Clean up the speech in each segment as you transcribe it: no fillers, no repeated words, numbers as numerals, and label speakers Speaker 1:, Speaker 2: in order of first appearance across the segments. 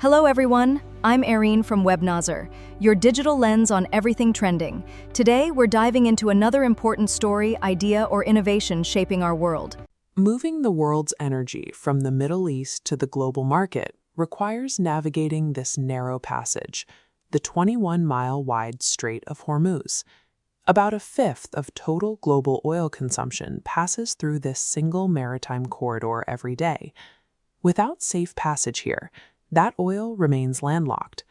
Speaker 1: Hello everyone, I'm Irene from WebNazar, your digital lens on everything trending. Today, we're diving into another important story, idea, or innovation shaping our world.
Speaker 2: Moving the world's energy from the Middle East to the global market requires navigating this narrow passage, the 21-mile-wide Strait of Hormuz. About a fifth of total global oil consumption passes through this single maritime corridor every day. Without safe passage here, that oil remains landlocked.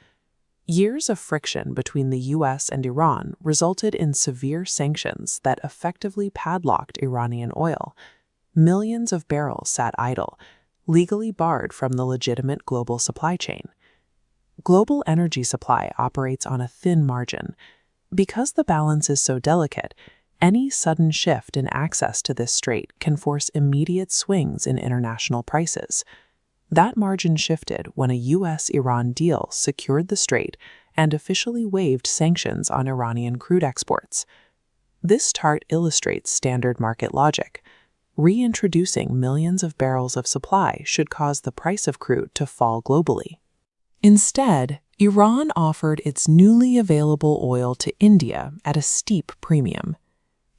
Speaker 2: Years of friction between the US and Iran resulted in severe sanctions that effectively padlocked Iranian oil. Millions of barrels sat idle, legally barred from the legitimate global supply chain. Global energy supply operates on a thin margin. Because the balance is so delicate, any sudden shift in access to this strait can force immediate swings in international prices. That margin shifted when a US-Iran deal secured the strait and officially waived sanctions on Iranian crude exports. This chart illustrates standard market logic. Reintroducing millions of barrels of supply should cause the price of crude to fall globally. Instead, Iran offered its newly available oil to India at a steep premium.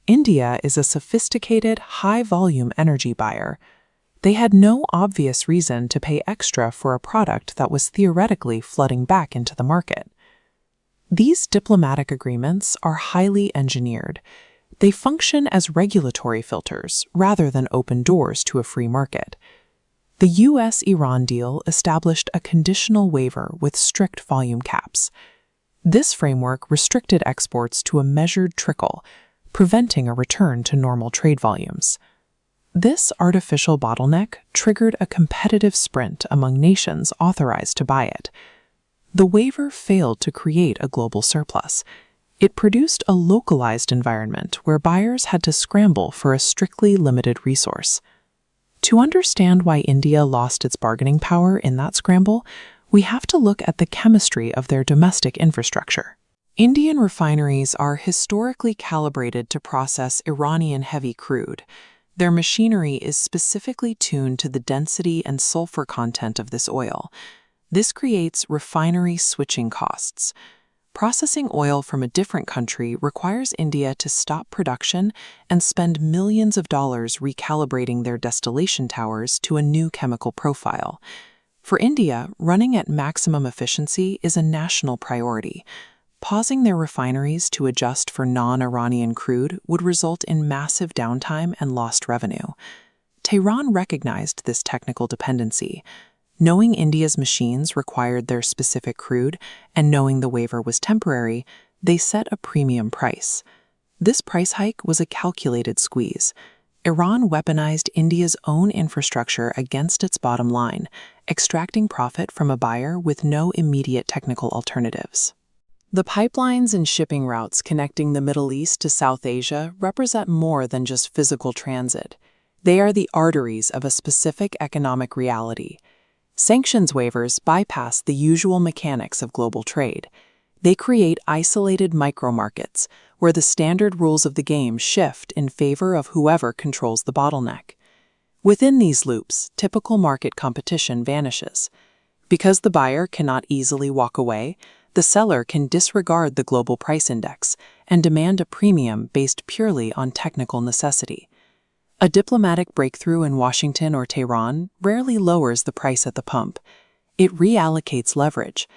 Speaker 2: India is a sophisticated, high-volume energy buyer. They had no obvious reason to pay extra for a product that was theoretically flooding back into the market. These diplomatic agreements are highly engineered. They function as regulatory filters rather than open doors to a free market. The US-Iran deal established a conditional waiver with strict volume caps. This framework restricted exports to a measured trickle, preventing a return to normal trade volumes. This artificial bottleneck triggered a competitive sprint among nations authorized to buy it. The waiver failed to create a global surplus. It produced a localized environment where buyers had to scramble for a strictly limited resource. To understand why India lost its bargaining power in that scramble, we have to look at the chemistry of their domestic infrastructure. Indian refineries are historically calibrated to process Iranian heavy crude. Their machinery is specifically tuned to the density and sulfur content of this oil. This creates refinery switching costs. Processing oil from a different country requires India to stop production and spend millions of dollars recalibrating their distillation towers to a new chemical profile. For India, running at maximum efficiency is a national priority. Pausing their refineries to adjust for non-Iranian crude would result in massive downtime and lost revenue. Tehran recognized this technical dependency. Knowing India's machines required their specific crude, and knowing the waiver was temporary, they set a premium price. This price hike was a calculated squeeze. Iran weaponized India's own infrastructure against its bottom line, extracting profit from a buyer with no immediate technical alternatives. The pipelines and shipping routes connecting the Middle East to South Asia represent more than just physical transit. They are the arteries of a specific economic reality. Sanctions waivers bypass the usual mechanics of global trade. They create isolated micro-markets where the standard rules of the game shift in favor of whoever controls the bottleneck. Within these loops, typical market competition vanishes. Because the buyer cannot easily walk away, the seller can disregard the global price index and demand a premium based purely on technical necessity. A diplomatic breakthrough in Washington or Tehran rarely lowers the price at the pump. It reallocates leverage.